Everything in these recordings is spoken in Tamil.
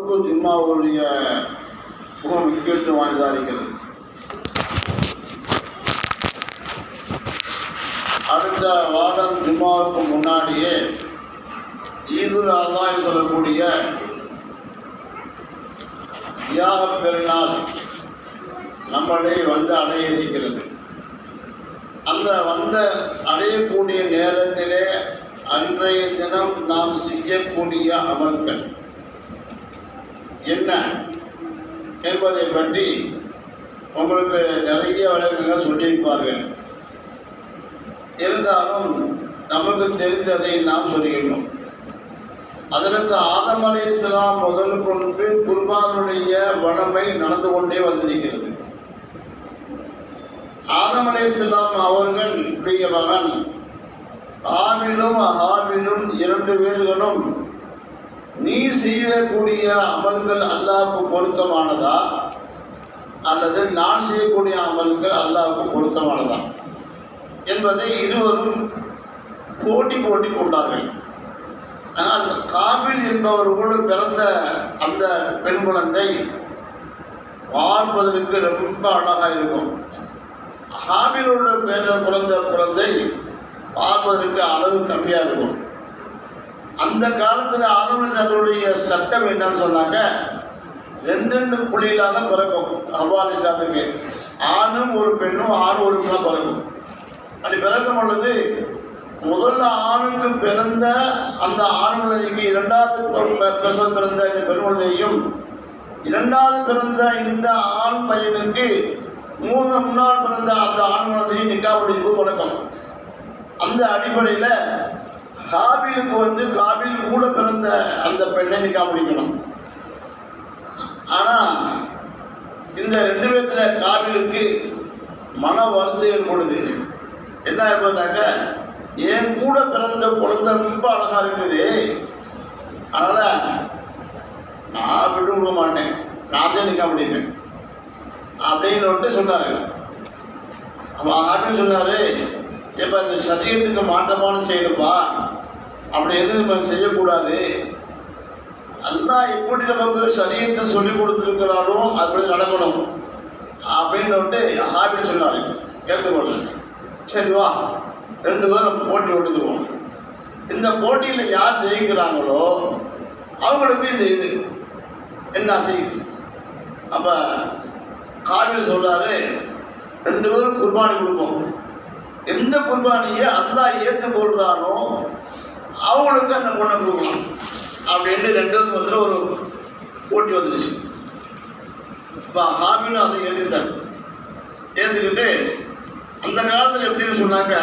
அளவுக்கு ஜும்மாவுடைய முக்கியத்துவம் வாய்ந்ததாக இருக்கிறது. அடுத்த வாரம் ஜும்மாவுக்கு முன்னாடியே ஈதுல் அத்ஹா சொல்லக்கூடிய தியாக பெருநாள் நம்மளை வந்து அடைய இருக்கிறது. அந்த அடையக்கூடிய நேரத்திலே அன்றைய தினம் நாம் செய்யக்கூடிய அமல்கள் என்ன என்பதை பற்றி உங்களுக்கு நிறைய விளக்கங்கள் சொல்லியிருப்பார்கள். இருந்தாலும் நமக்கு தெரிந்ததை நாம் சொல்லுகின்றோம். அதற்கு ஆதம் அலைஹிஸ்ஸலாம் முதல் கொண்டு குர்பானுடைய வளமை நடந்து கொண்டே வந்திருக்கிறது. ஆதம் அலைஹிஸ்ஸலாம் அவர்களுடைய மகன் ஆபிலும் ஹாபிலும் 2 பேர்களும் நீ செய்யக்கூடிய அமல்கள் அல்லாஹ்வுக்கு பொருத்தமானதா அல்லது நான் செய்யக்கூடிய அமல்கள் அல்லாஹ்வுக்கு பொருத்தமானதா என்பதை இருவரும் போட்டி கொண்டார்கள். ஆனால் காபில் என்பவரோடு பிறந்த அந்த பெண் குழந்தை பார்ப்பதற்கு ரொம்ப அழகாக இருக்கும். ஹாபிலோடு பிறந்த குழந்தை பார்ப்பதற்கு அளவு கம்மியாக இருக்கும். அந்த காலத்தில் ஆதம் அலைஹிஸ்ஸலாத்துடைய சட்டம் என்னன்னு சொன்னாங்க, 2 புள்ளிகளாக பிறக்கும். ஹவ்வா அலைஹிஸ்ஸலாத்துக்கு ஆணும் ஒரு பெண்ணும், ஆண் ஒரு பெண்ணாக பிறக்கும். அப்படி பிறக்கும் பொழுது முதல்ல ஆணுக்கு பிறந்த அந்த ஆண் குழந்தைக்கு 2வது பிறந்த இந்த பெண் குழந்தையும் 2வது பிறந்த இந்த ஆண் பையனுக்கு முன்னால் பிறந்த அந்த ஆண் குழந்தையும் நிக்காஹ் முடிப்பது வழக்கம். அந்த அடிப்படையில் ஹாபிலுக்கு காபில் கூட பிறந்த அந்த பெண்ணை நிக்காஹ் முடிக்கணும். ஆனால் இந்த 2 பேர்த்தில் காபிலுக்கு மன வருத்தம் ஏற்படுது. என்ன ஏற்பட்டாக்க, என் கூட பிறந்த குழந்தை ரொம்ப அழகாக இருக்குது, அதனால் நான் விட்டு விட மாட்டேன், நான் தான் நிற்க முடியேன் அப்படின்னு சொன்னார். அப்போ ஆட்கள் சொன்னார், இப்போ இந்த சரீரத்துக்கு மாற்றமான செயலுப்பா, அப்படி எதுவும் நம்ம செய்யக்கூடாது. அல்லாஹ் எப்படி நமக்கு சரீரத்தை சொல்லி கொடுத்துருக்கிறாரோ அப்படி நடக்கணும் அப்படின்னு ஹாபில் சொன்னார். கேட்டுக்கொள்ள, சரி வா 2 பேரும் போட்டி விட்டுக்குவோம். இந்த போட்டியில் யார் ஜெயிக்கிறாங்களோ அவங்களுக்கு இது என்ன செய்யுது. அப்போ காபில் சொல்கிறாரு, 2 பேரும் குர்பானி கொடுப்போம். எந்த குர்பானியை அல்லாஹ் ஏற்றுக்கொள்கிறானோ அவங்களுக்கு அந்த பொண்ணை கொடுக்கலாம் அப்படின்னு 2 பேருக்கு ஒரு போட்டி வந்துடுச்சு. இப்போ ஹாபிலும் அதை ஏற்றுக்கிட்டு அந்த காலத்தில் எப்படின்னு சொன்னாக்க,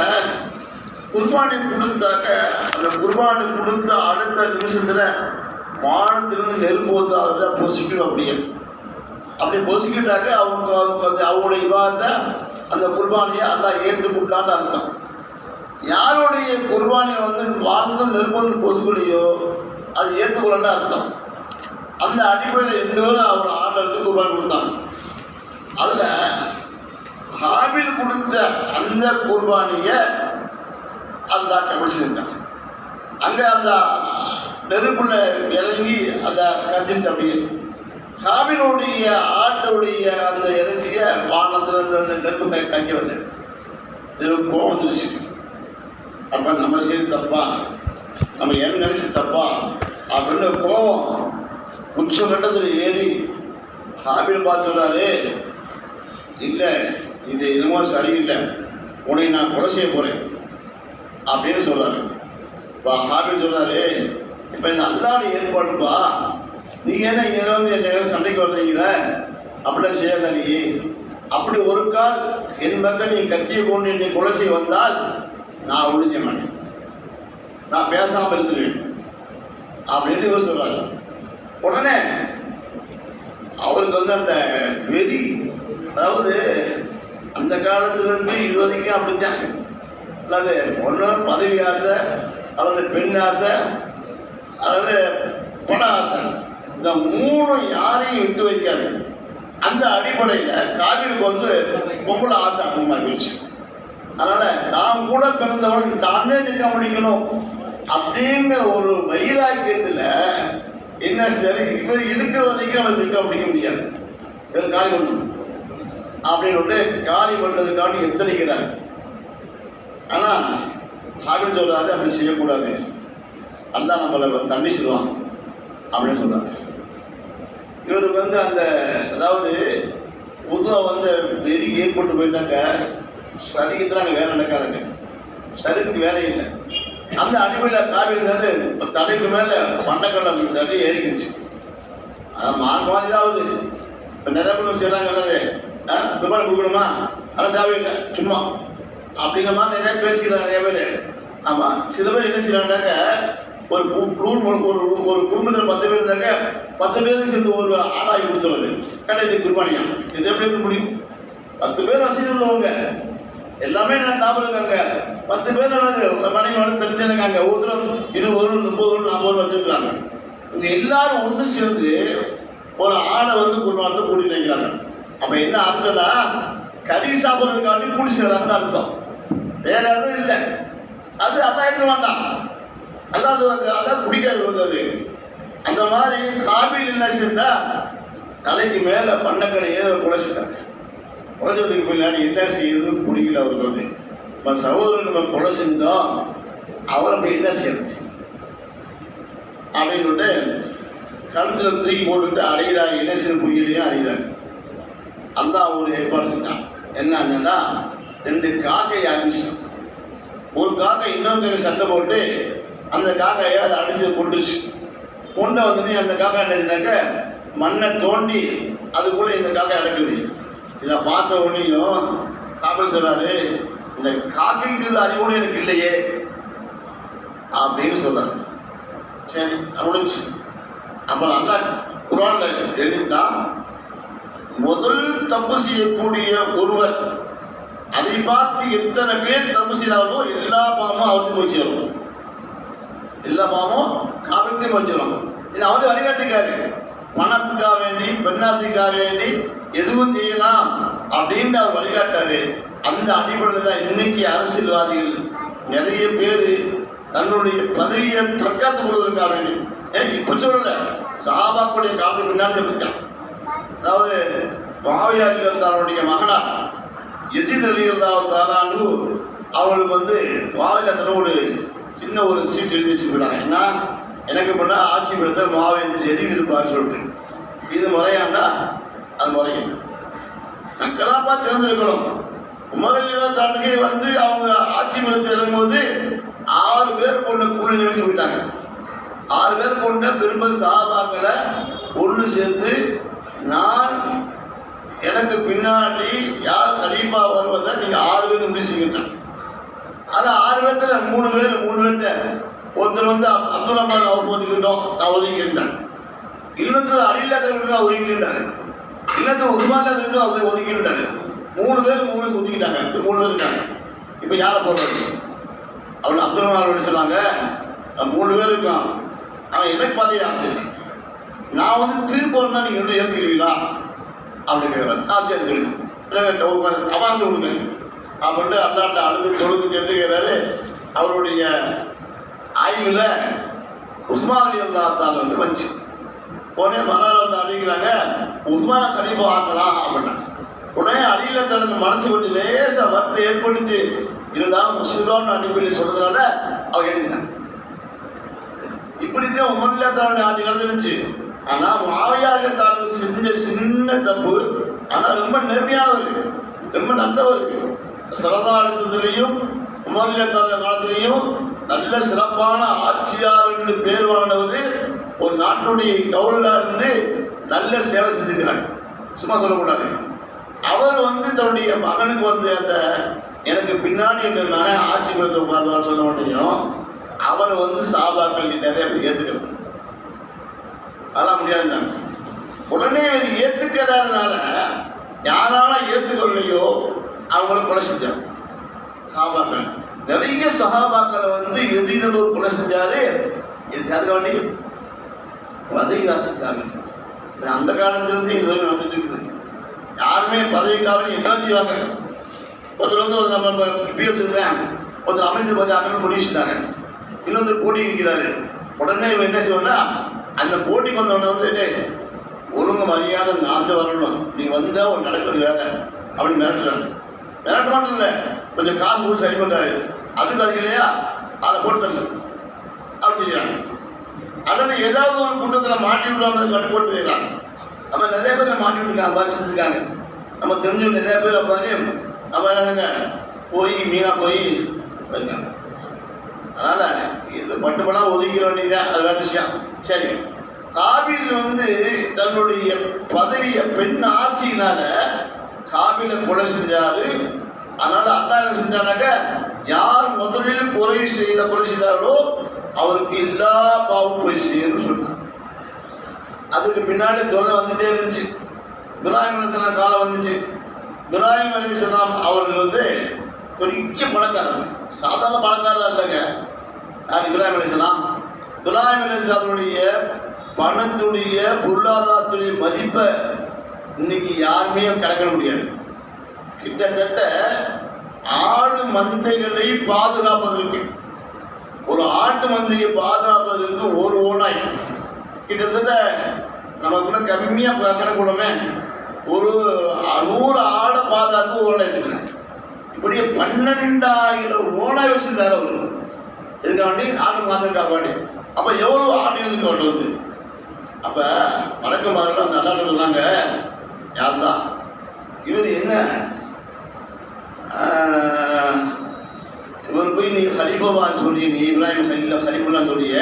குர்பானி கொடுத்தாக்க அந்த குர்பானி கொடுத்த அடுத்த நிமிஷத்தில் வானத்திலிருந்து நெருப்பு வந்து அதை தான் பொசிக்கணும். அப்படி பொசிக்கிட்டாக்க அவங்களுடைய விவாதத்தை அந்த குர்பானியை அல்லாஹ் ஏற்றுக்கொண்டான்னு அர்த்தம். யாருடைய குர்பானியை வாழ்ந்து நெருப்பு வந்து பொசுக்கலையோ அது ஏற்றுக்கொள்ளன்னு அர்த்தம். அந்த அடிப்படையில் 2 பேரும் அவர் ஆர்டர் எடுத்து குர்பானி கொடுத்தாங்க. அதில் ஹாபில் கொடுத்த அந்த குர்பானியை அல்லாஹ் கபூல் செஞ்சாங்க. அங்கே அந்த நெருப்புல இறங்கி அதை கஞ்சிச்சு. அப்படியே ஹாபிலுடைய ஆட்டுடைய அந்த இறங்கிய வானத்தில் நெருப்பு கட்டிவில்லை. இது கோவம் வந்துருச்சு. அப்போ நம்ம செய்து தப்பா, நம்ம என்ன நினைச்சு தப்பா அப்படின்னு கோவம் உச்சகட்டத்தில் ஏறி ஹாபில் பார்த்து சொல்றாரு, இல்லை இது என்னமோ சரியில்லை, உன்னை நான் கொலை செய்ய போகிறேன் அப்படின்னு சொல்கிறாரு. இப்போ ஹாபில் சொல்கிறாரு, இப்போ இந்த அல்லாஹ்வுடைய ஏற்பாடுப்பா, நீங்கள் என்ன இங்கே என்னை சண்டைக்கு வர்றீங்கள, அப்படிலாம் செய்யாத நீ. அப்படி ஒரு கால் என் பக்கம் நீ கத்தியை கொண்டு என்னை கொலை செய்ய வந்தால் நான் ஒழிஞ்ச மாட்டேன், நான் பேசாமல் இருந்துருவேன் அப்படின்னு இவர் சொல்கிறாரு. உடனே அவருக்கு அந்த வெறி, அதாவது அந்த காலத்துலேருந்து இது வரைக்கும் அப்படித்தான், அல்லது ஒன்று பதவி ஆசை, அல்லது பெண் ஆசை, அல்லது பண ஆசை, இந்த 3 யாரையும் விட்டு வைக்காது. அந்த அடிப்படையில் காபிலுக்கு பொம்பளை ஆசை அதிகமாக போயிடுச்சு. அதனால் தான் கூட பிறந்தவன் தானே நிற்க முடிக்கணும் அப்படிங்கிற ஒரு வைராக்கியத்தில் என்ன சரி, இவர் இருக்கிற அடிக்காமல் பிடிக்க முடியாது, காலி பண்ணணும் அப்படின்னு காலி பண்ணுறதுக்காண்டி எத்தனைக்கிறார். ஆனால் ஹாபில் சொல்கிறாரு, அப்படி செய்யக்கூடாது, அல்லாஹ் நம்மளை தண்டிச்சிடுவான் அப்படின்னு சொல்கிறார். இவருக்கு அந்த அதாவது பொதுவாக வெறி ஏற்பட்டு போயிட்டாக்க சரீரத்தில் அங்கே வேலை நடக்காதுங்க, சரீரத்துக்கு வேலை இல்லை. அந்த அடிப்படையில் காவிரி தலைக்கு மேலே மண்டக்கடல் நிறைய ஏறிக்கிடுச்சு. அது மார்க்கமாக இதாவது இப்போ நிறைய பேர் செய்கிறாங்க, என்னது துபாய் கொடுக்கணுமா, அதெல்லாம் தேவையில்லை சும்மா அப்படிங்கிற மாதிரி நிறைய பேசிக்கிறாங்க நிறைய பேர். ஆமாம், சில பேர் என்ன செய்யறாங்கன்னாக்க ஒரு குடும்பத்தில் 10 பேர் இருந்தாக்க 10 பேருக்கு சேர்ந்து ஒரு ஆடாகி கொடுத்துறது கிடையாது குர்பானியா. இது எப்படி இருக்க முடியும்? 10 பேர் வசதி உள்ளவங்க எல்லாமே டாபர் இருக்காங்க, 10 பேர் மனைவி தனித்தே இருக்காங்க, ஒவ்வொருத்தரும் 20, 30, 40 வச்சிருக்காங்க. இவங்க எல்லாரும் ஒன்று சேர்ந்து ஒரு ஆடை குர்பானத்தை கூட்டிட்டு வைக்கிறாங்க. அப்போ என்ன அர்த்தம்னா கறி சாப்பிட்றதுக்காண்டி கூடி செய்யறாங்கன்னு அர்த்தம், வேற எதுவும் இல்லை. அதான் இருக்க மாட்டான், அல்லாது அதான் பிடிக்காது அது. அந்த மாதிரி காபில் என்ன செஞ்சா தலைக்கு மேலே பண்ணக்கடை ஏற குலைச்சிட்டாங்க. குலைச்சதுக்கு பின்னாடி என்ன செய்யுதுன்னு பிடிக்கல அவருக்கு. நம்ம சகோதரன் நம்ம கொலை செஞ்சோம், அவரை போய் என்ன செய்யறது அப்படின்னு கழுத்தில் தூக்கி போட்டுட்டு அடைகிறாங்க. என்ன செய்ய புரியலையும் அடைகிறாங்க. அந்த ஒரு ஏற்பாடு செஞ்சான். என்னன்னா 2 காக்கையை அடிச்சிட்டான். ஒரு காக்கை இன்னொரு சண்டை போட்டு அந்த காக்கையை அதை அடிச்சு கொண்டுச்சு. கொண்டை அந்த காக்கா என்னதுனாக்க மண்ணை தோண்டி அதுக்குள்ள இந்த காக்கை அடக்குது. இதை பார்த்த உடனேயும் காப்பல் சொல்றாரு, இந்த காக்கைக்கு அறிவோடு எனக்கு இல்லையே அப்படின்னு சொல்றாரு. சரி முடிஞ்சு. அப்புறம் அல்லா குர்ஆன்ல எழுதிட்டான், முதல் தப்பு செய்யக்கூடிய ஒருவர் அதை பார்த்து எத்தனை பேர் தப்பு செய்யறாங்களோ எல்லா பாவமும் அவருக்கு போய் சேரும், எல்லா பாவமும் காபிலையும் போய் சேரும். இது அவரு வழிகாட்டிக்காரு. பணத்துக்காக வேண்டி பெண்ணாசைக்காக வேண்டி எதுவும் செய்யலாம் அப்படின்னு அவர் வழிகாட்டாரு. அந்த அடிப்படையில் தான் இன்னைக்கு அரசியல்வாதிகள் நிறைய பேர் தன்னுடைய பதவியை தற்காத்துக் கொள்வதற்காக வேண்டி இப்ப சொல்லல, சஹாபாக்களுடைய காலத்துக்கு பின்னாடி எப்படித்தான். அதாவது முஆவியா தன்னுடைய மகனார் யஸீத் ரலியல்லாஹு தஆலாஹு அவங்களுக்கு முஆவியா ஒரு சின்ன ஒரு சீட் எழுதி வச்சு போயிட்டாங்க. என்ன, எனக்கு முன்னா ஆட்சி படுத்த முஆவியா யஸீத் இருப்பாருன்னு சொல்லிட்டு. இது முறையாண்டா அது முறையும் மக்களாக பார்த்து தேர்ந்தெடுக்கணும். உமர் ரலியல்லாஹு தஆலாஹு அவங்க ஆட்சி படுத்த இறங்கும்போது 6 பேர் கொண்ட குழு நினைச்சு போயிட்டாங்க. 6 பேர் கொண்ட பெரும்பல் சஹாபாக்களை ஒன்று சேர்த்து, நான் எனக்கு பின்னாடி யார் கலீஃபா வருவதை நீங்க 6 பேர் முடிவு செய்கின்றான். அது 6 பேர்த்துல 3 பேர்த்த ஒருத்தர் அப்துல் ரஹ்மான் அவர் ஒதுக்கிட்டோம், நான் ஒதுக்கிட்டேன். இன்னொருத்தர் அலில்லாத ஒதுக்கிட்டாரு, இன்னொருத்தர் உஸ்மான் அவர் ஒதுக்கிட்டாரு. 3 பேர் ஒதுக்கிட்டாங்க. 3 பேர் இருக்காங்க. இப்ப யாரை போடுறது? அவன் அப்துல் ரஹ்மான் சொன்னாங்க, 3 பேர் இருக்கான், ஆனால் எனக்கு பதவி ஆசை, நான் திருப்போம்னா நீங்க ஏற்றுக்கிறீங்களா அப்படின்னு கேட்குறாரு. ஆட்சி ஏற்றுக்கிறீங்க, அவகாசம் கொடுங்க அப்படின்ட்டு அல்லாட்ட அழுது தொழுது கேட்டுக்கிறாரு. அவருடைய ஆய்வில் உஸ்மான் ரலியல்லாஹு தஆலா வந்துச்சு. உடனே மனால அறிவிக்கிறாங்க, உஸ்மான கலீஃபா ஆக்கலாம் அப்படின்னா. உடனே அடியில் தனக்கு மனசு கொஞ்சம் லேசாக வருத்தம் ஏற்பட்டுச்சு. இருந்தாலும் முஸ்லிமான அடிப்படையில் சொல்றதுனால அவர் எடுத்தாங்க. இப்படித்தான் உமர் ரலியல்லாஹு தஆலா ஆட்சி நடந்துருச்சு. ஆனா முஆவியா ரலியல்லாஹு செஞ்ச சின்ன தப்பு, ஆனா ரொம்ப நேர்மையானவர், ரொம்ப நல்லவர். ஸல்லல்லாஹு அலைஹி வஸல்லம் உமர் ரலியல்லாஹு தஆலா காலத்திலையும் நல்ல சிறப்பான ஆட்சியாளர் என்று பேர் வாங்கினவர். ஒரு நாட்டுடைய கவர்னரா இருந்து நல்ல சேவை செஞ்சுக்கிறாங்க, சும்மா சொல்லக்கூடாது. அவர் தன்னுடைய மகனுக்கு அந்த எனக்கு பின்னாடி ஆட்சி கொடுத்த உட்கார்ந்தான்னு சொன்ன உடனேயும் அவர் சஹாபாக்கள் நிறைய ஏற்றுக்கணும். அதெல்லாம் முடியாதுன்னாங்க. உடனே இவர் ஏற்றுக்கிறதுனால யாரால ஏற்றுக்கொள்ளையோ அவங்கள கொலை செஞ்சார். சஹாபாக்கள் நிறைய சஹாபாக்களை எதிர கொலை செஞ்சாரு. அதுக்காக வேண்டி பதவி ஆசைக்காக. அந்த காலத்திலிருந்து இது நடந்துட்டு இருக்குது. யாருமே பதவிக்காக என்ன செய்வாங்க? ஒருத்தர் நம்ம இப்படி வச்சுருக்கேன், ஒருத்தர் அமைச்சர் பதவி அங்கே முடிச்சுட்டாங்க, இன்னொருத்தர் போட்டி இருக்கிறாரு. உடனே இவன் என்ன செய்வோம்னா அந்த போட்டிக்கு வந்தவன ஒழுங்கு மரியாதை நான் தான் வரணும், நீ வந்தால் ஒரு நடக்கிறது வேற அப்படின்னு மிரட்டுறாரு. மிரட்ட மட்டும் இல்லை, கொஞ்சம் காசு கூட சரி பண்ணுறாரு. அதுக்கு அது இல்லையா அதை போட்டு தரல அப்படி செய்யறாங்க. அல்லது ஏதாவது ஒரு கூட்டத்தில் மாட்டி விடுவாங்க போட்டு தெரியலாம். நம்ம நிறைய பேர் மாட்டி விட்டுருக்காங்க, மாதிரி செஞ்சுருக்காங்க. நம்ம தெரிஞ்சவங்க நிறைய பேர் அப்போ நம்ம என்னங்க போய் மீனாக போய் இருக்காங்க. அதனால் இது மட்டுமெல்லாம் ஒதுக்கிற வேண்டியதான், அது வேறு விஷயம். சரி, காபில் தன்னுடைய பதவியை பெண் ஆசையினால காபிலை கொலை செஞ்சாரு. அதனால அல்லாஹ் என்ன செஞ்சானாக்க, யார் முதலில் கொலை செய்தார்களோ அவருக்கு எல்லா பாவம் போய் சேரும் சொன்னார். அதுக்கு பின்னாடி தொல்லை வந்துட்டே இருந்துச்சு. இப்ராஹிம் அலைஹிஸ்ஸலாம் காலம் வந்துச்சு. இப்ராஹிம் அலைஹிஸ்ஸலாம் அவர்கள் பெரிய பணக்காரர், சாதாரண பணக்காரர் இல்லைங்க. யார்? இப்ராஹிம் அலைஹிஸ்ஸலாம். இப்ராஹிம் அலைஹிஸ்ஸலாமுடைய பணத்துடைய பொருளாதாரத்துடைய மதிப்பை இன்னைக்கு யாருமே கணக்கிட முடியாது. கிட்டத்தட்ட ஆடு மந்தைகளை பாதுகாப்பதற்கு, ஒரு ஆட்டு மந்தையை பாதுகாப்பதற்கு ஒரு ஓனாய் கிட்டத்தட்ட நமக்கு கம்மியாக கணக்குள்ளமே ஒரு 100 ஆடை பாதுகாத்து ஓனாய் வச்சுருக்கேன். இப்படியே 12,000 ஓனாய் வச்சுருந்தாரு அவர். இதுக்காண்டி ஆட்டு பாதுகாப்பாண்டி. அப்போ எவ்வளோ ஆடு இருக்கு அவர்கிட்ட அப்போ வழக்கமாக அந்த அல்லாட்ட சொன்னாங்க, யார் தான் இவர் என்ன இவர் போய் நீ ஹலீஃபாவான்னு சொல்லி, நீ இப்ராஹிம் ஹலீஃபுல்லான்னு சொல்லிய,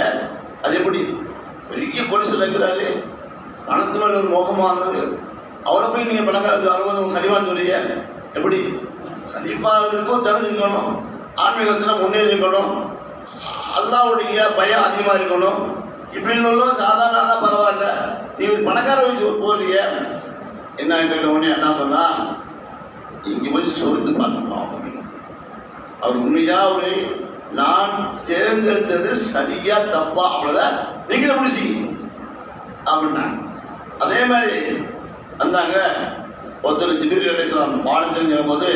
அது எப்படி பெரிய பொலிசில் இருக்கிறாரு, பணத்து மேலே ஒரு மோகமானது, அவரை போய் நீங்கள் பணக்காரருக்கு 60 ஹலீஃபான்னு சொல்லிய எப்படி? ஹலீஃபாவுக்கும் தெரிஞ்சுக்கணும், ஆன்மீகத்தில் முன்னேறி இருக்கணும், அல்லாவுடைய பயம் அதிகமாக இருக்கணும். இப்படின்னு சாதாரண பரவாயில்ல, நீ ஒரு பணக்கார வச்சு போடுறிய என்ன கேட்டவொடனே என்ன சொன்னா, இங்கே போய் சோதித்து பார்க்கணும். அவர் உண்மையாக அவரு நான் தேர்ந்தெடுத்தது சரியா தப்பா அவ்வளோதான் நீங்களே முடிச்சிங்க அப்படின்னாங்க. அதே மாதிரி வந்தாங்க ஒருத்தர் ஜிப்ரீல் அலைஹிஸ்ஸலாம் பாடம் தெரிஞ்சுக்கும் போது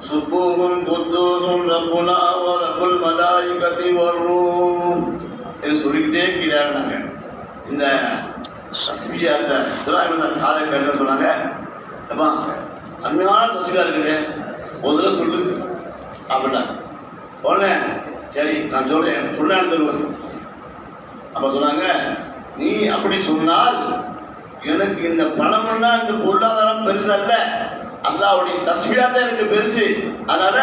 சுப்பூரும் புத்தூரும் ரப்புனா ரப்புல் மலாயிகத்தி வர்ரூம் என்று சொல்லிக்கிட்டே கீழாடினாங்க. இந்த தஸ்பியா இந்த துராய்மன் காலை கேட்டு சொன்னாங்க, அப்பா அருமையான தஸ்பியா இருக்குது, முதல்ல சொல்லு அப்படின்னா. உடனே சரி நான் சொல்றேன், சொன்னான்னு தருவேன். அப்போ சொன்னாங்க, நீ அப்படி சொன்னால் எனக்கு இந்த பணம்னா இந்த பொருளாதாரம் பெருசா இல்லை, அல்லாவுடைய தஸ்பியா தான் எனக்கு பெருசு, அதனால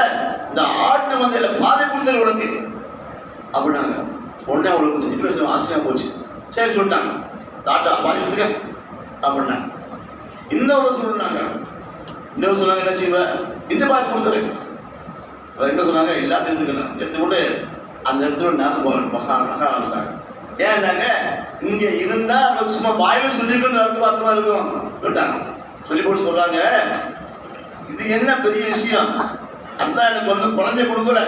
இந்த ஆட்டு மந்தையில பாதை கொடுத்தது உனக்கு அப்படின்னாங்க. உடனே அவளுக்கு கொஞ்சம் பேச ஆசையாக போச்சு. சரி சொல்லிட்டாங்க, தாட்டா பாதி கொடுத்துக்க அப்படின்னாங்க. இன்னொரு சொன்னாங்க, இன்னொரு சொன்னாங்க என்ன செய்வேன், இன்னும் பாதி கொடுத்துறேன். அவர் என்ன சொன்னாங்க, எல்லாத்தையும் எடுத்துக்கலாம், எடுத்துக்கிட்டு அந்த இடத்துல நேரத்து போகிறேன் மகா ஆரம்பிச்சாங்க. ஏன்னாங்க இங்கே இருந்தால் சும்மா வாயில சொல்லிக்கணும் இருக்கும், அர்த்தமாக இருக்கும் கேட்டாங்க. சொல்லி போட்டு சொல்கிறாங்க, இது என்ன பெரிய விஷயம், அந்த எனக்கு குழந்தைய கொடுக்கல,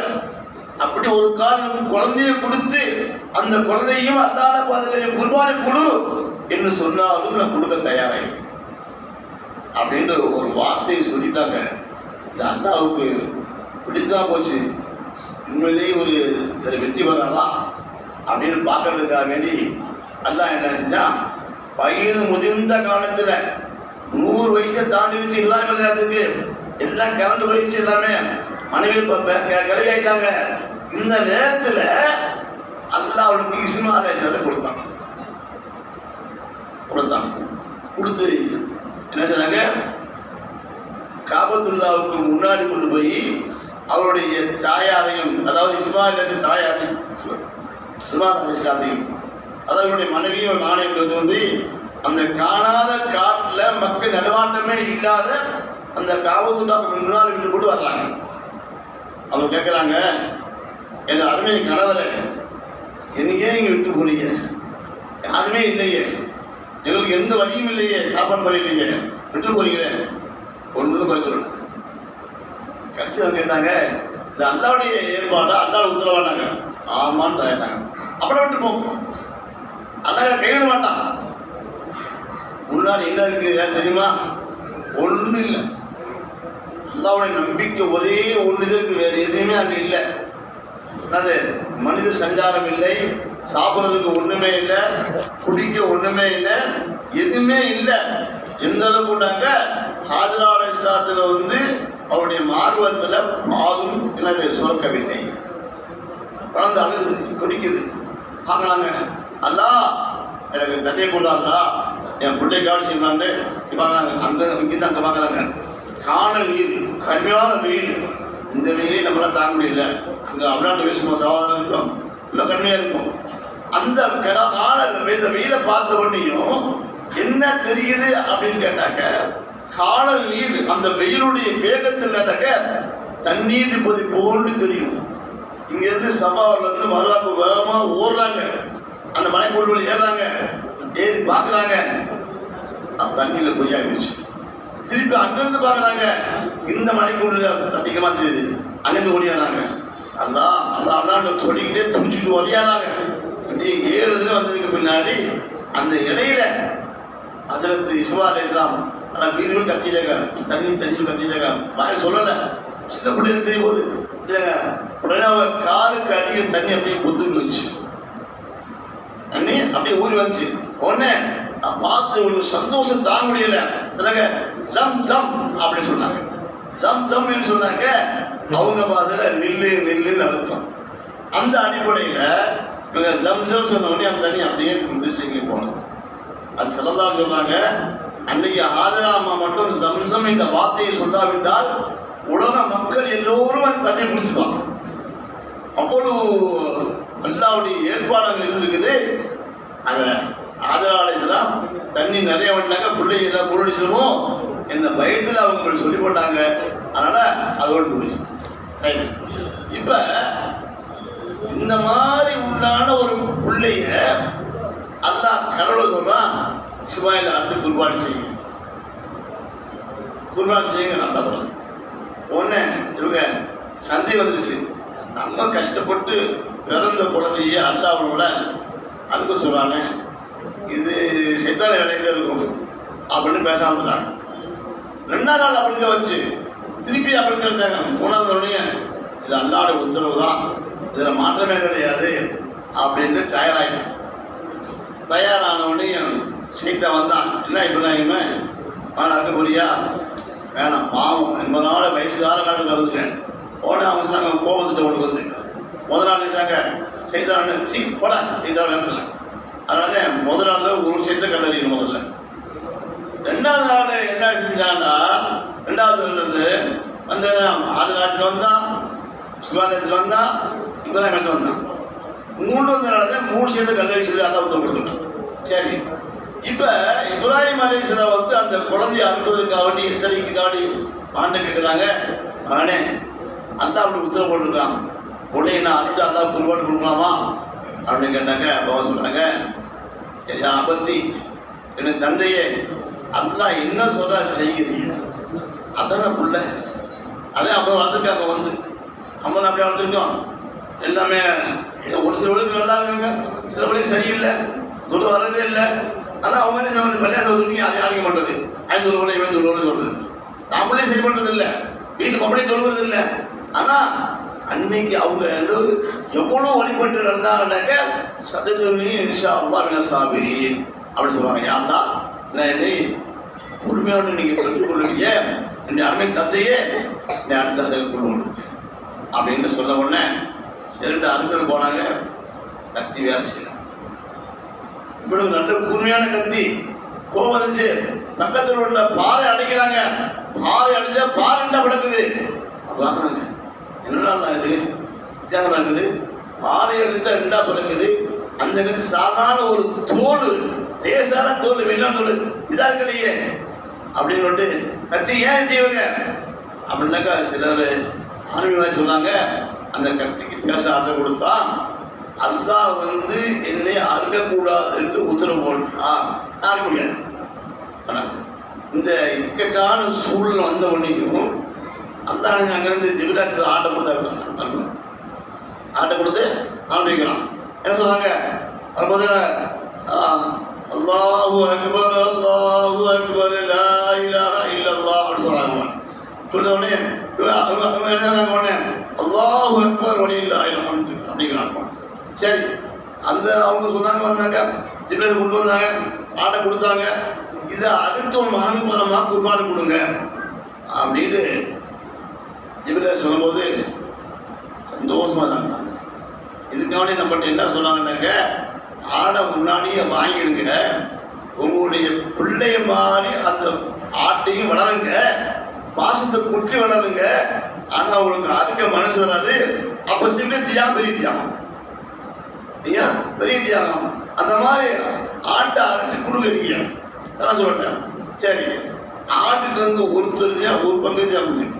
அப்படி ஒரு காலம் குழந்தைய கொடுத்து அந்த குழந்தையும் அல்லாத பாதையில குர்பானை கொடு என்று சொன்னாலும் நான் கொடுக்க தயாராக அப்படின்ற ஒரு வார்த்தையை சொல்லிட்டாங்க. இது அல்லாவுக்கு பிடித்தான் போச்சு. உண்மையிலேயே ஒரு இதில் வெற்றி வராதா அப்படின்னு பார்க்கறதுக்காக வேண்டி அல்லாஹ் என்ன செஞ்சான், வயது முதிர்ந்த காலத்தில் 100 வயசை தாண்டிடுச்சு இல்லாமத்துக்கு எல்லாம் கலந்து போயிடுச்சு, எல்லாமே மனைவி கிளவி ஆயிட்டாங்க. இந்த நேரத்தில் அல்லாஹ் அவளுக்கு இஸ்மாயில் அலைஹிஸ்ஸலாத்தை கொடுத்தான். கொடுத்து என்ன சொன்னாங்க, காபத்துல்லாவுக்கு முன்னாடி கொண்டு போய் அவருடைய தாயாரையும், அதாவது இஸ்மாயில் தாயாரையும் இஸ்மாயில் அலைஹிஸ்ஸலாத்தையும், அதாவது அவருடைய மனைவியும் நாணயம் கொண்டு போய் அந்த காணாத காட்டில் மக்கள் நடுவாட்டமே இல்லாத அந்த காபத்துல்லாவுக்கு முன்னாடி விட்டு போட்டு வர்றாங்க. அவங்க கேட்குறாங்க, என் அருமை கணவரை என்னையே இங்கே விட்டு போறீங்க, யாருமே இல்லையே, எங்களுக்கு எந்த வழியும் இல்லையே, சாப்பாடு வழி இல்லையே, விட்டு போறீங்களே, ஒன்று குறை சொல்லல. கடைசி அவங்க கேட்டாங்க, இது அல்லாவுடைய ஏற்பாடா, அல்லாவோட உத்தரவாட்டாங்க, ஆமான்னு தரட்டாங்க. அப்புறம் விட்டு போகும், அல்லாஹ் கைவிட மாட்டான். முன்னாடி என்ன இருக்கு தெரியுமா, ஒன்றும் இல்லை. அல்லாவுடைய நம்பிக்கை ஒரே ஒன்று இருக்கு, வேறு எதுவுமே அங்கே இல்லை. அது மனித சஞ்சாரம் இல்லை, சாப்பிட்றதுக்கு ஒன்றுமே இல்லை, குடிக்க ஒன்றுமே இல்லை, எதுவுமே இல்லை. எந்த அளவுக்கு கொண்டாங்க, ஹாஜரா அலைஹிஸ்ஸலாத்துல வந்து அவருடைய மார்பகத்துல பாலும் என்னது சுரக்கவில்லை. குழந்தை அழுகுது, குடிக்குது. பார்க்கலாங்க, அல்லா எனக்கு தண்ணியை கொண்டாங்களா, என் பிள்ளை காவல் செய்யலான்ட்டு பார்க்கலாங்க. அங்கே இங்கிருந்து அங்கே பார்க்குறாங்க, காணல் நீர், கடுமையான வெயில். இந்த வெயிலே நம்மளால் தாங்க முடியல. அங்கே அவ்வளோ வீசுவோம், சவாலாக இருக்கும், இன்னும் கடுமையாக இருக்கும். அந்த காணல் வெயிலை பார்த்த உடனேயும் என்ன தெரியுது அப்படின்னு கேட்டாக்க, காணல் நீர் அந்த வெயிலுடைய வேகத்தில் நடக்க தண்ணீர் இப்போது போன்று தெரியும். இங்கேருந்து சபாவிலேருந்து மறுவாக்கு வேகமாக ஓடுறாங்க, அந்த மலைக்கோடு வழி ஏறுறாங்க, ஏறி பார்க்குறாங்க, தண்ணியில் பொய்யாகிடுச்சு. திருப்பி அங்கிருந்து பார்க்குறாங்க, இந்த மலைக்கோடுல அதிகமாக தெரியுது, அங்கேருந்து ஓடியாடுறாங்க. அதான் தொடிக்கிட்டே துடிச்சுட்டு ஓடியாடுறாங்க. அப்படியே 7 இதில் வந்ததுக்கு பின்னாடி அந்த இடையில ஹஜ்ரத் இஸ்மா அலைஹிஸ்ஸலாம் ஆனால் வீடுகள் கத்திட்டாங்க, தண்ணியில் கத்திட்டாங்க, வாய் சொல்லலை, சின்ன பிள்ளைங்க தெரிய போகுது இல்லைங்க. உடனே அவன் காலுக்கு அடிக்க தண்ணி அப்படியே பொத்துட்டு வச்சு, தண்ணி அப்படியே ஊறி வந்துச்சு. உடனே பார்த்து ஒரு சந்தோஷம் தாங்க முடியல. ஜம் ஜம் அப்படி சொன்னாங்க, ஜம் ஜம்னு சொன்னாங்க. அவங்க பாதையில நில்லு நில்லுன்னு அர்த்தம். அந்த அடிப்படையில் இவங்க ஜம் ஜம் சொன்ன உடனே அந்த தண்ணி அப்படியே இங்கே போனோம். அது சிலதான் சொன்னாங்க, அன்னைக்கு ஹாஜரா அம்மா மட்டும் ஜம்சம் இந்த வார்த்தையை சொல்லாவிட்டால் உலக மக்கள் எல்லோரும் அந்த தண்ணியை குடிச்சுப்பாங்க. அவ்வளவு அல்லாவுடைய ஏற்பாடுகள் இருந்திருக்குது. அந்த ஹாஜரா அலைஹிஸ்ஸலாம் தண்ணி நிறைய வந்தாங்க, பிள்ளைங்க எல்லாம் குடிச்சிருவோம் இந்த பயத்தில் அவங்க சொல்லி போட்டாங்க. அதனால அதோடு போயிடுச்சு. இப்ப இந்த மாதிரி உள்ளான ஒரு பிள்ளைய அல்லாஹ் கடவுளை சொல்றான், இஸ்மாயில் அடுத்து குர்பானி செய்யுங்க, குர்பானி செய்யுங்க. நல்லா சொல்றாங்க. உடனே இவங்க சந்தை வந்துடுச்சு, நம்ம கஷ்டப்பட்டு பிறந்த குழந்தைய அல்லாஹ்வோட அறுக்க சொல்றாங்க, இது சைத்தான வேலைக்கு இருக்கும் அப்படின்னு பேசாம இருந்தாங்க. 2ஆம் நாள் அப்படிதான் வச்சு திருப்பி அப்படி தெரிஞ்சாங்க. 3ஆவது உடனே இது அல்லாஹ்வுடைய உத்தரவு தான், இதில் மாற்றமே கிடையாது அப்படின்ட்டு தயாரான உடனே சைத்தான் வந்தான். என்ன இப்ராஹிமே அறுக்க போறியா? வேணாம், பாவம் 80 நாள் வயசு காலத்துக்கு வருதுங்க. உடனே அவங்க சொன்னாங்க, கோபத்தை கொண்டு வந்து முதல் நாள் நினைச்சாங்க சைத்தான் சி போட சைத்தான் வேணும். அதனால முதல் நாள் ஒரு சைத்தை கண்டறியணும். முதல்ல 2ஆவது நாள் என்ன செஞ்சாங்கன்னா, 2ஆவது வந்து வந்து ஆதி நாட்டில் வந்தான், சிவாலயத்தில் வந்தான், இப்ராஹிம் வந்தான். 3 நாள் 3 சேர்ந்து கல்லறி சொல்லி அல்லா உத்தரவு. சரி, இப்ப இப்ராஹிம் அலைஹிஸ்ஸலாம் வந்து அந்த குழந்தைய அறுப்பதற்காக வேண்டி எத்தனைக்காண்டி ஆண்டு கேட்குறாங்க. மகனே அல்லா அப்படி உத்தரவு போட்டிருக்கான், உடனே நான் அடுத்து அல்லா குர்பான் கொடுக்கலாமா அப்படின்னு கேட்டாங்க. அப்போ சொன்னாங்க, ஆபத்தி என் தந்தையே, அல்லா என்ன சொல்ற செய்கிறீங்க, அதான புள்ள, அதே அப்போ வளர்ந்துருக்காங்க. வந்து நம்ம அப்படியே வளர்ந்துருக்கோம். எல்லாமே ஒரு சில வழிகள் நல்லா இருக்காங்க, சில வழிகள் சரியில்லை, தொழு வர்றதே இல்லை. ஆனால் அவங்க என்ன வந்து பள்ளியாசம் வந்துருக்கீங்க, அதை அதிகம் பண்ணுறது, 5 வழி 20 வழி சொல்கிறது. நம்மளே சரி பண்ணுறது இல்லை, வீட்டில் பப்பளே தொழுகிறது இல்லை. ஆனால் அன்னைக்கு அவங்க எவ்வளோ வழிபட்டு நடந்தாங்கன்னாக்க சதத்துலி இன்ஷா அல்லாஹ் மின சாபிரீன் அப்படின்னு சொல்லுவாங்க. யார் தான் நான் என்னை உரிமையோடு நீங்கள் பெற்றுக்கொள்ளுவீங்க, என்னுடைய அருமை தந்தையே என்னை அடுத்த அதில் கொள்ளுவோம் அப்படின்னு சொல்ல உடனே 2 அறுக்கிறது போனாங்க. கத்தி வேலை செய்யலாம், இவ்வளவு நல்ல கூர்மையான கத்தி. கோவம் வந்துச்சு, பக்கத்தில் உள்ள பாறை அடைக்கிறாங்க. பாறை அடைஞ்சா பாறை என்ன பழக்குது அப்படி என்னடா இது வித்தியாசமா இருக்குது. பாறை அடித்தா 2ஆ பழக்குது. அந்த கத்தி சாதாரண ஒரு தோல், லேசான தோல், வெள்ளம் தோல், இதா இருக்கலையே அப்படின்னு கத்தி ஏன் செய்வாங்க அப்படின்னாக்கா சிலர் ஆன்மீகமாக சொன்னாங்க, அந்த கத்திக்கு பேச ஆர்டர் கொடுத்தா அதுதான் வந்து என்னை அறுக்கக்கூடாது என்று உத்தரவு போட்டா அறுக்க முடியாது. ஆனால் இந்த இக்கட்டான சூழ்நிலை வந்த உடனேயும் அதான் அங்கேருந்து ஜிபிராசில் ஆட்டை கொடுத்தா ஆட்டை கொடுத்து ஆரம்பிக்கலாம். என்ன சொன்னாங்க, அது அல்லாஹு அக்பர் அல்லாஹு அக்பர் லா இலாஹா இல்லல்லாஹ் அப்படின்னு சொல்றாங்க. சொல்ல உடனே என்ன உடனே அல்லாஹு அக்பர் வலில்லாஹில் ஹம்து அப்படிங்கிறாங்க. சரி, அந்த அவங்க சொன்னாங்க, வந்தாங்க ஜிப்ரீல் கொண்டு வந்தாங்க, ஆட்டை கொடுத்தாங்க. இதை அடுத்த மகன் மூலமாக குர்பானி கொடுங்க அப்படின்னு ஜிப்ரீல் சொல்லும்போது சந்தோஷமாக தான் இருந்தாங்க. இதுக்காக நம்மகிட்ட என்ன சொன்னாங்கன்னாக்க, ஆடை முன்னாடியே வாங்கிருங்க, உங்களுடைய பிள்ளைய மாதிரி அந்த ஆட்டையும் வளருங்க, பாசத்தை குட்டி வளருங்க, ஆனால் உங்களுக்கு அதுக்க மனசு வராது. அப்போ சில தியாகம் பெரிய தியாகம், பெரிய தியாகம். அந்த மாதிரி ஆட்டை அரைச்சி கொடுக்குறீங்க. அதான் சொல்லிட்டேன். சரி, ஆட்டுக்கு வந்து ஒரு பங்கு சேரணும்,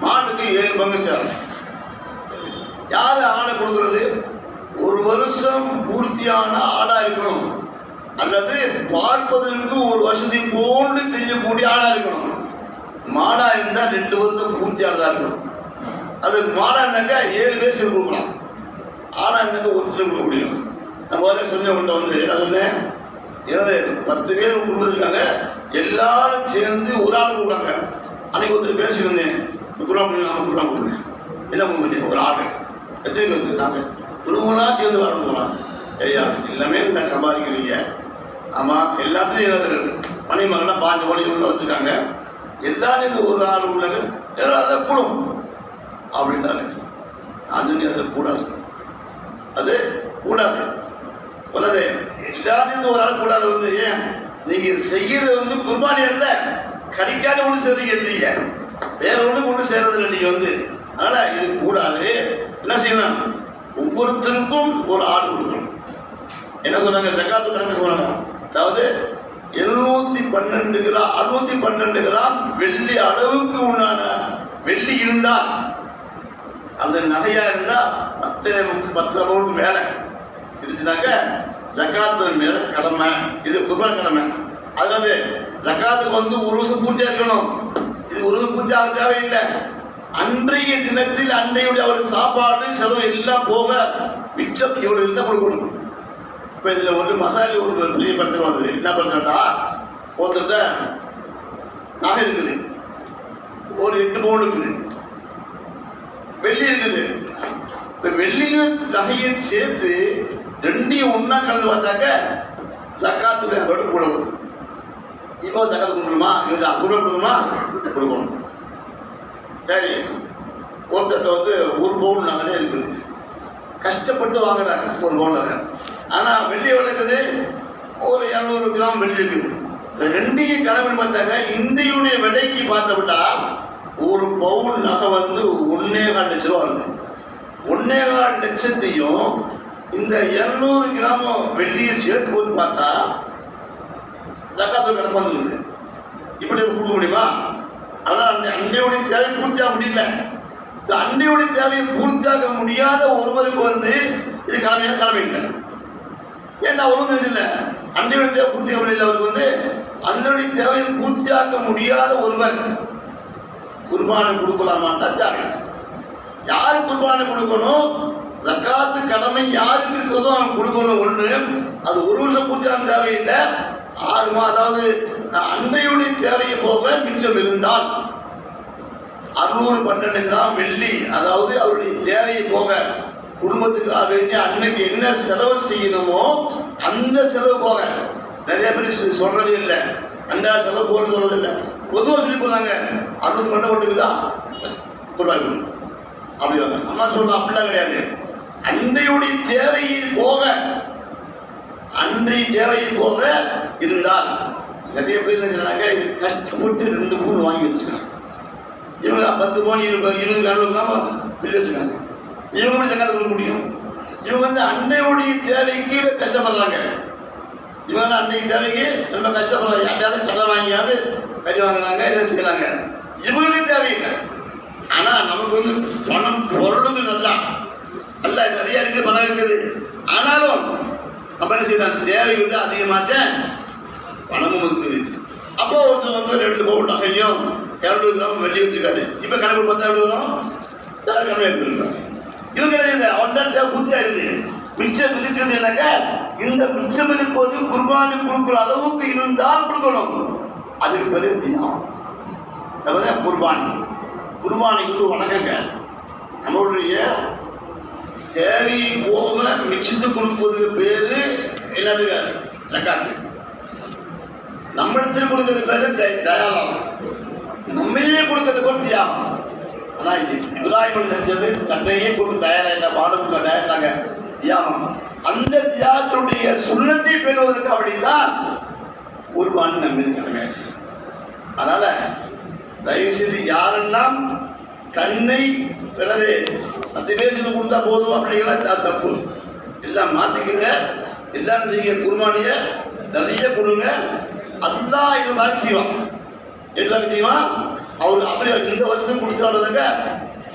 மாட்டுக்கு 7 பங்கு சேரணும். யாரு ஆடை கொடுக்கறது? 1 வருஷம் பூர்த்தியான ஆடா இருக்கணும், அல்லது பார்ப்பதற்கு 1 வருஷத்துக்கு போன்று தெரியக்கூடிய ஆடா இருக்கணும். மாடா இருந்தா 2 வருஷம் பூர்த்தியானதா இருக்கணும். அது மாடா இருந்தாக்கா 7 பேர் சேர்ந்து கொடுக்கலாம், ஆடா இருந்தாக்க ஒருத்தர் கொடுக்க முடியும். நான் முதல்ல சொன்னவங்கள்ட்ட வந்து என்ன சொன்னேன், எனது 10 பேர் கொடுத்துருக்காங்க, எல்லாரும் சேர்ந்து ஒரு ஆள் கொடுக்குறாங்க. அன்னைக்கு ஒருத்தர் பேசியிருந்தேன், நாம குருவா கொடுக்குறேன், என்ன கொடுக்க ஒரு ஆடு எத்தனை பேர் நாங்கள் குடும்பம்னா சேர்ந்து வரணும் போகலாம். ஐயா எல்லாமே நான் சம்பாதிக்கிறீங்க. ஆமாம், எல்லாத்துலேயும் எனது மணிமகனா 5 மணி உள்ள வச்சுருக்காங்க, எல்லாரும் இந்த ஒரு ஆள் உள்ளாங்க, எல்லாரும் அதை கூடும் அப்படின்ட்டாரு. நான் சொன்னி அதில் கூடாது, அது கூடாது உள்ளது. எல்லாத்தையும் ஒரு ஆள் கூடாது. வந்து ஏன் நீங்கள் செய்கிறது வந்து குர்பானி அல்ல, கறிக்கான ஒன்று செய்றீங்க இல்லைங்க, வேற ஒன்று கொண்டு செய்கிறது இல்லை நீங்கள் வந்து. அதனால் இது கூடாது. என்ன செய்யணும், ஒவ்வொருத்தருக்கும் ஒரு ஆடு கொடுக்கணும். என்ன சொன்னாங்க, ஜக்காத்து கணக்கு சொன்னாங்க. அதாவது 712 கிராம் 612 கிராம் வெள்ளி அளவுக்கு உண்டான வெள்ளி இருந்தால், அந்த நகையா இருந்தால் 10 பவுனுக்கு மேல இருந்துச்சுனாக்க ஜக்காத்து மேல கடமை, இது குர்பான் கடமை. அதாவது ஜக்காத்துக்கு வந்து 1 வருஷம் பூர்த்தியா இருக்கணும். இது 1 வருஷம் பூர்த்தி ஆக தேவையில்லை. அன்றைய தினத்தில் அன்றையுடைய அவர் சாப்பாடு செலவு எல்லாம் போக மிச்சம் இவ்வளவு இருந்தால் கொடுக்கணும். இப்போ இதில் ஒரு மசாலி ஒரு பெரிய பிரச்சனை வந்தது. என்ன பிரச்சனைட்டா, ஒருத்தர்கிட்ட நகை இருக்குது, ஒரு 8 பவுன் இருக்குது, வெள்ளி இருக்குது. இப்போ வெள்ளியும் நகையும் சேர்த்து 2ஐயும் ஒன்றா கலந்து பார்த்தாக்க ஜக்காத்துக்கு அவரோட கூட வரும். இப்போ ஜக்காத்து கொடுக்கணுமா, இவங்க கூட கொடுக்கணுமா, கொடுக்கணும். சரி, ஒருத்தட்ட வந்து 1 பவுன் நகை இருக்குது, கஷ்டப்பட்டு வாங்குறாங்க 1 பவுன் நகை. ஆனால் வெள்ளி விளக்குது, ஒரு 200 கிராம் வெள்ளி இருக்குது. இந்த 2ஐயும் கடமைன்னு பார்த்தாங்க, இன்றையுடைய விலைக்கு பார்த்தோம்னா 1 பவுன் நகை வந்து 1.25 லட்ச ரூபா வருது. 1.25 லட்சத்தையும் இந்த 200 கிராம் வெள்ளியை சேர்த்து போட்டு பார்த்தா ஜக்காத்து கடமை வந்துருக்குது. இப்படி கொடுக்க முடியுமா? ஆனால் அன்றையுடைய தேவை பூர்த்தியாக முடியல. இந்த அன்றையுடைய தேவையை பூர்த்தியாக முடியாத ஒருவருக்கு வந்து இது கடமை இல்லை. ஏன்னா ஒன்றும் இல்லை, அன்றையுடைய தேவை பூர்த்தியாக முடியல. அவருக்கு வந்து அன்றையுடைய தேவையை பூர்த்தியாக்க முடியாத ஒருவர் குர்பானை கொடுக்கலாமாட்டா தேவை. யாரு குர்பானை கொடுக்கணும்? ஜக்காத்து கடமை யாருக்கு இருக்குதோ அவன் கொடுக்கணும். ஒன்று, அது 1 வருஷம் பூர்த்தியான தேவையில்லை, 6 மாதம், அதாவது அன்றையுடைய தேவையை போக மிச்சம் இருந்தால் 612 கிராம் வெள்ளி, அதாவது அவருடைய தேவையை போக குடும்பத்துக்காக வேண்டிய அன்னைக்கு என்ன செலவு செய்யணுமோ அந்த செலவு போக. நிறைய பேர் சொல்றதே இல்லை, அன்றாட செலவு போகிறது சொல்றது இல்லை, பொதுவாக சொல்லி போறாங்க 612 தான் குர்பானி அப்படிங்கிறாங்க. அம்மா சொல்ற அப்படிலாம் கிடையாது. அன்றையுடைய தேவையை போக, அன்றைய தேவையை போக இருந்தால் நிறைய பேர் என்ன செய்யறாங்க, இது கஷ்டப்பட்டு 2 பவுன் வாங்கி வச்சுருக்காங்க. இவங்க 10 பவுன் 20 கிராம் வெளியே வச்சுருக்காங்க. இவங்க எப்படி ஜக்காத்து கொடுக்க முடியும்? இவங்க வந்து அன்றையுடைய தேவைக்கு கஷ்டப்படுறாங்க. இவங்க அன்றைய தேவைக்கு ரொம்ப கஷ்டப்படுறாங்க. யாரையாவது கடன் வாங்கியாவது கறி வாங்குறாங்க, இதை செய்யறாங்க. இவங்களுக்கு தேவையில்லை. ஆனால் நமக்கு வந்து பணம் பொருளுது நல்லா நல்லா நிறைய இருக்குது, பணம் இருக்குது. ஆனாலும் நம்ம என்ன செய்யலாம், தேவை விட்டு அதிகமாக பணமும் இருக்குது. அப்போ ஒருத்தர் வந்து 2 பவுன் நகையும் 200 கிராம் வெள்ளி வச்சுருக்காரு. இப்போ கணக்கு பார்த்தா எப்படி வரும்? கடமை எடுத்துருக்காங்க. இவங்க கிடையாது, அவன் தேவை பூர்த்தி ஆயிடுது. மிச்சம் இருக்குது இல்லைங்க, இந்த மிச்சம் இருப்பது குர்பானி கொடுக்குற அளவுக்கு இருந்தால் கொடுக்கணும். அதுக்கு பெரிய தியாகம் குர்பானி. குர்பானிக்கு வணக்கங்க. நம்மளுடைய தேவையை போக மிச்சத்து கொடுப்பதுக்கு பேரு என்னது? ஜக்காத்து. நம்மிடத்தில் கொடுக்கறது பேரு தயாரம், நம்மையே கொடுக்கறது பேர் தியாகம். ஆனா இப்ராஹிம் செஞ்சது தன்னையே கொடுக்க தயாராக பாடுக்க தயாராக தியாகம். அந்த தியாகத்துடைய சுண்ணத்தை பெறுவதற்கு அப்படித்தான் குர்பான் நம்ம மீது கடமையாச்சு. அதனால தயவு செய்து யாரெல்லாம் தன்னை பிறகு 10 பேர் செய்து கொடுத்தா போதும் அப்படிங்கிற தப்பு எல்லாம் மாத்திக்கங்க. எல்லாரும் செய்ய குர்பானிய நிறைய கொடுங்க. அல்லாஹ் இது மாதிரி செய்வான். எப்படி செய்வான்? அவர் அப்படியே இந்த வருஷத்துக்கு கொடுத்துறாங்க,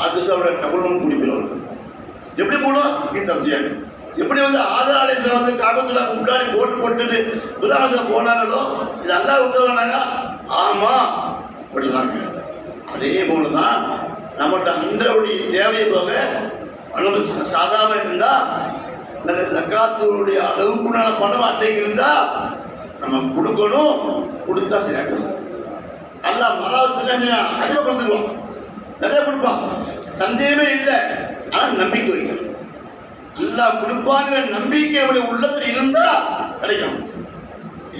அது அவரோட டபுளும் குடிப்பிடும். எப்படி கூடும் இந்த தெரியாது. எப்படி வந்து ஆதராலேசன் வந்து காபத்துல முன்னாடி போட்டுட்டு துராசம் போனாங்களோ இது அல்லாஹ் உத்தரவானாங்க. ஆமா அப்படி சொன்னாங்க. அதே போலதான் நம்மகிட்ட அன்றைய தேவையை போக சாதாரண இருந்தா அந்த ஜக்காத்துடைய அளவுக்குண்டான பணம் அன்றைக்கு இருந்தா நம்ம கொடுக்கணும். கொடுத்தா சரியாக்கணும். அல்ல மலாவசத்துல அதிகம் கொடுத்துருவோம், நிறைய கொடுப்பான், சந்தேகமே இல்லை. ஆனால் நம்பிக்கை வைக்கணும். எல்லாம் கொடுப்பாங்கிற நம்பிக்கை நம்முடைய உள்ளத்தில் இருந்தா கிடைக்கும்.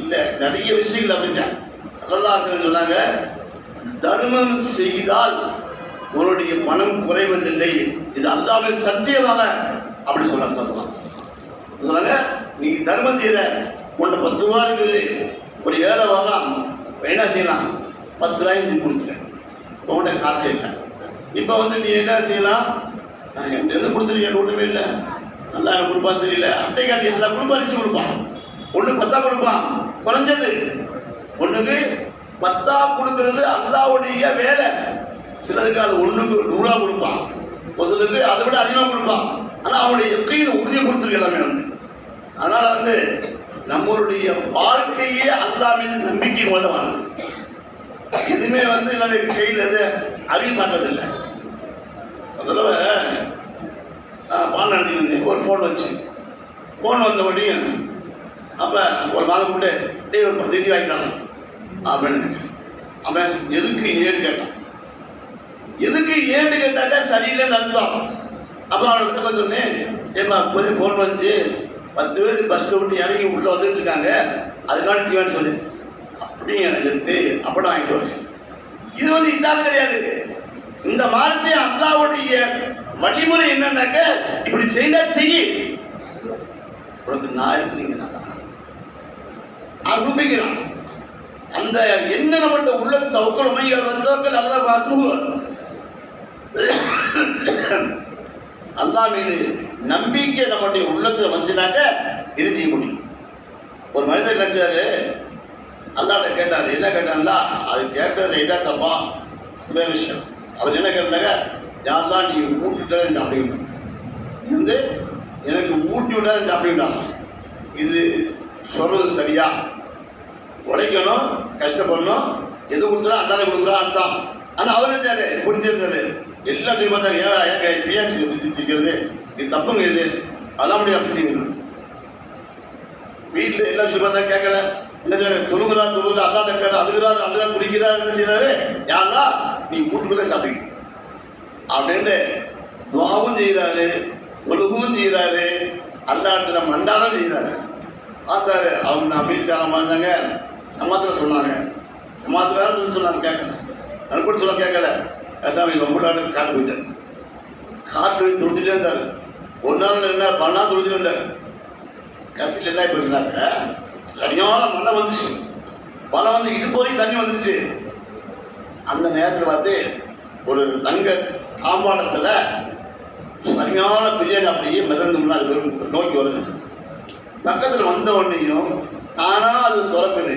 இல்லை நிறைய விஷயங்கள் அப்படித்தான். சல்லல்லாஹு சொன்னாங்க, தர்மம் செய்தால் உன்னுடைய பணம் குறைவதில்லை. இது அல்லாஹ்வின் சத்தியமாக அப்படி சொன்னாங்க. நீ தர்மம் செய்யற உன்னை 10 ரூபா இருக்குது, ஒரு ஏழை வாங்கலாம், என்ன செய்யலாம்? 10 ரூபாய் கொடுத்துட்டேன், உன்கிட்ட காசே இல்லை. இப்போ வந்து நீ என்ன செய்யலாம்? எந்த கொடுத்துருக்கேன், ஒன்றுமே இல்லை, நல்லா கொடுப்பான்னு தெரியல. அன்றைக்கு அது எல்லா கொடுப்பான், அரிசி கொடுப்பான். ஒன்று 10 கொடுப்பான், குறைஞ்சது ஒன்றுக்கு 10 கொடுக்கறது அல்லாஹ்வுடைய வேலை. சிலருக்கு அது 1க்கு 100 கொடுப்பான், ஒரு சிலருக்கு அதை விட அதிகமாக கொடுப்பான். ஆனால் அவனுடைய யக்கீன் உறுதியை கொடுத்துருக்கு எல்லாமே வந்து. அதனால வந்து நம்மளுடைய வாழ்க்கையே அல்லாஹ் மீது நம்பிக்கை மூலமானது. எதுவுமே வந்து எனக்கு கையில் எது அறிவு மாற்றதில்லை. அதனால பால் நடத்திட்டு இருந்தேன். ஒரு ஃபோன் வச்சு ஃபோன் வந்தபடியும் அப்போ ஒரு நாள் கூப்பிட்டு டே ஒரு 10 இட்லி வாங்கிட்டானே அப்படின்னு. அவன் எதுக்கு ஏன்னு கேட்டான். எதுக்கு ஏன்னு கேட்டாக்கா சரியில்லைன்னு அர்த்தம். அப்போ அவனுக்கு என்ன சொன்னேன், ஏப்பா இப்போதே ஃபோன் வந்து 10 பேர் பஸ்ஸை விட்டு இறங்கி உள்ளே வந்துட்டு இருக்காங்க, அதுக்கான டிவான்னு சொல்லி அப்படிங்க எனக்கு எடுத்து அப்படம் வாங்கிட்டு வரேன். இது வந்து இதாலும் கிடையாது. இந்த மாதத்தை அல்லாஹ்வுடைய வழிமுறை என்னன்னாக்க இப்படி செய்தா செய்ய உனக்கு நான் இருக்கிறீங்க, நான் ரூபிக்கிறான். அந்த என்ன நம்மகிட்ட உள்ள தவக்கல் மையல் அல்லா வாசுவ அல்லாஹ் மீது நம்பிக்கை நம்முடைய உள்ளத்துல வந்துனாக்க இது செய்ய முடியும். ஒரு மனிதர் நினைச்சாரு, அல்லாட்ட கேட்டாரு, என்ன கேட்டாங்களா? அது கேட்டது ரைட்டா தப்பா வேறு விஷயம். அவர் என்ன கேட்டாங்க, யார்தான் நீ ஊட்டிவிட்டதை சாப்பிடுங்க, நீ வந்து எனக்கு ஊட்டி விட்டதை சாப்பிடுங்கடா. இது சொல்றது சரியா? உழைக்கணும், கஷ்டப்படணும், எது கொடுக்குறா அல்லாத கொடுக்குறா அர்த்தம். ஆனால் அவர் நினைச்சாரு பிடிச்சிருந்தாரு, எல்லாம் திரும்பி பார்த்தாங்க, ஏன் பிரியாச்சி பிடிச்சிருக்கிறது, இது தப்புங்க, இது அதெல்லாம் முடியாது அப்படி செய்யணும். வீட்டில் எல்லாம் சொல்லி பார்த்தா கேட்கல, என்ன செய்யறாரு? தொழுகிறா அல்லாட்ட கேட்ட அழுகிறா துடிக்கிறார். என்ன செய்யறாரு? யாரா நீ வீட்டுக்குள்ளே சாப்பிடுங்க அப்படின்ட்டு துவாவும் செய்கிறாரு, ஒழுகும் செய்கிறாரு, அல்லாட்ட மண்டாலும் செய்கிறாரு. பார்த்தாரு, அவங்க அமெரிக்காரமாக இருந்தாங்க, சமாத்தில் சொன்னாங்க, சமாத்துக்காரன்னு சொன்னாங்க, கேட்கல, அது கூட சொல்ல கேட்கல. சாமி ரொம்படாட்டு காட்டு போயிட்டார். காட்டு போய் துடிச்சுட்டே இருந்தார். ஒரு நாள் என்ன பண்ணா துடிச்சுட்டு இருந்தார். கடைசியில் என்ன போயிட்டுனாக்க சரியான மழை வந்துச்சு. மழை வந்து இடுப்பு வரைக்கும் தண்ணி வந்துருச்சு. அந்த நேரத்தில் பார்த்து ஒரு தங்க தாம்பாளத்தில் சரியான பிரியாணி அப்படியே மிதந்து முன்னாடி நோக்கி வருது. பக்கத்தில் வந்த உடனேயும் தானாக அது திறக்குது.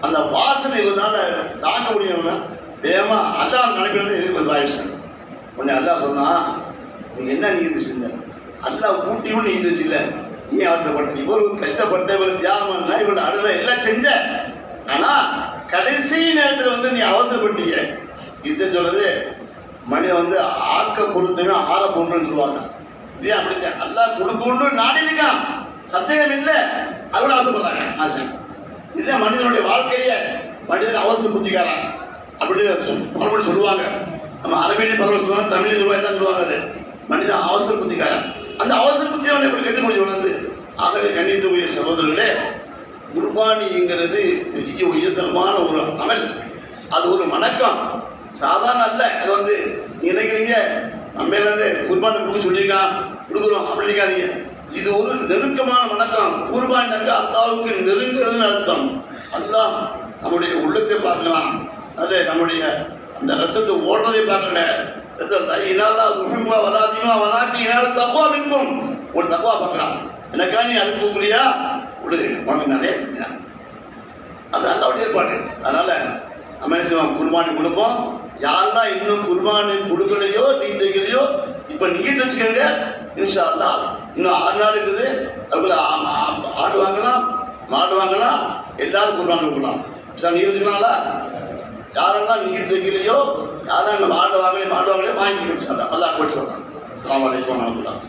அந்த வாசனை இதனால தாக்க முடியாம வேகமா அல்லாஹ் நினைக்கிறது எதிர்ப்பு ஆயிடுச்சு. உடனே அல்லாஹ் சொன்னா, நீங்க என்ன நீதி செஞ்ச? அல்லாஹ் கூட்டியும் நீதி வச்சுல, நீ அவசரப்பட்ட, இவருக்கு கஷ்டப்பட்ட, இவர் தியாகம்னா இவரோட அழுத எல்லாம் செஞ்ச. ஆனா கடைசி நேரத்தில் வந்து நீ அவசரப்பட்டீங்க. இது சொல்றது மனிதன் வந்து ஆக்க பொறுத்தவே ஆற பொருள்னு சொல்லுவாங்க. இதே அப்படித்தான் அல்லாஹ் கொடுக்கொண்டு நாடி இருக்கான், சந்தேகம் இல்லை, அதோட ஆசைப்படுறாங்க. ஆசை இதுதான் மனிதனுடைய வாழ்க்கையை. மனிதன் அவசர புத்திக்காரன் அப்படின்னு சொல்லுவாங்க. நம்ம அரபியிலையும் பரவல் சொல்லுவாங்க, தமிழ்லையும் சொல்லுவாங்க, என்ன சொல்லுவாங்க, அது மனிதன் அவசர புத்திக்காரன். அந்த அவசர புத்தியை அவனை எப்படி கெட்டு முடிச்சு வளர்ந்து. ஆகவே கண்ணியத்துக்குரிய சகோதரர்களே, குர்பானிங்கிறது பெரிய உயர்தரமான ஒரு அமல், அது ஒரு வணக்கம், சாதாரண அல்ல. அது வந்து நினைக்கிறீங்க நம்ம குர்பானி கொடுக்க சொல்லியிருக்கான் கொடுக்குறோம் அப்படின்னு நினைக்காதீங்க. இது ஒரு நெருக்கமான வணக்கம். குர்பானினாக்க அல்லாஹ்வுக்கு நெருங்குறதுன்னு அர்த்தம். அல்லாஹ் நம்முடைய உள்ளத்தை பார்க்கலாம், அது நம்முடைய அந்த ரத்தத்தை ஓடுறதை பார்க்கல. ஒரு தக்குவா பார்க்கலாம். எனக்கா நீ அனுப்பக்கூடியா ஒரு உனக்கு நிறைய தெரியும், அது அல்லாவுடைய ஏற்பாடு. அதனால நம்ம என்ன செய்வோம், குர்பானி கொடுப்போம். யாரெல்லாம் இன்னும் குர்பானி கொடுக்கலையோ நீ தைக்கலையோ இப்போ நீங்க வச்சுக்கோங்க. இன்ஷா அல்லாஹ் இன்னும் 6 நாள் இருக்குது. அதுக்குள்ள ஆடு வாங்கலாம், மாடு வாங்கலாம், எல்லாரும் குர்பானி கொடுக்கலாம். நீங்க வச்சுக்கலாங்களா? யாரெல்லாம் நீர் வைக்கலையோ, யாரெல்லாம் மாடு வாங்கலையோ வாங்கிக்கணும். அல்லாஹ் போட்டு வரலாம். அஸ்ஸலாமு அலைக்கும் வரஹ்மத்துல்லாஹ்.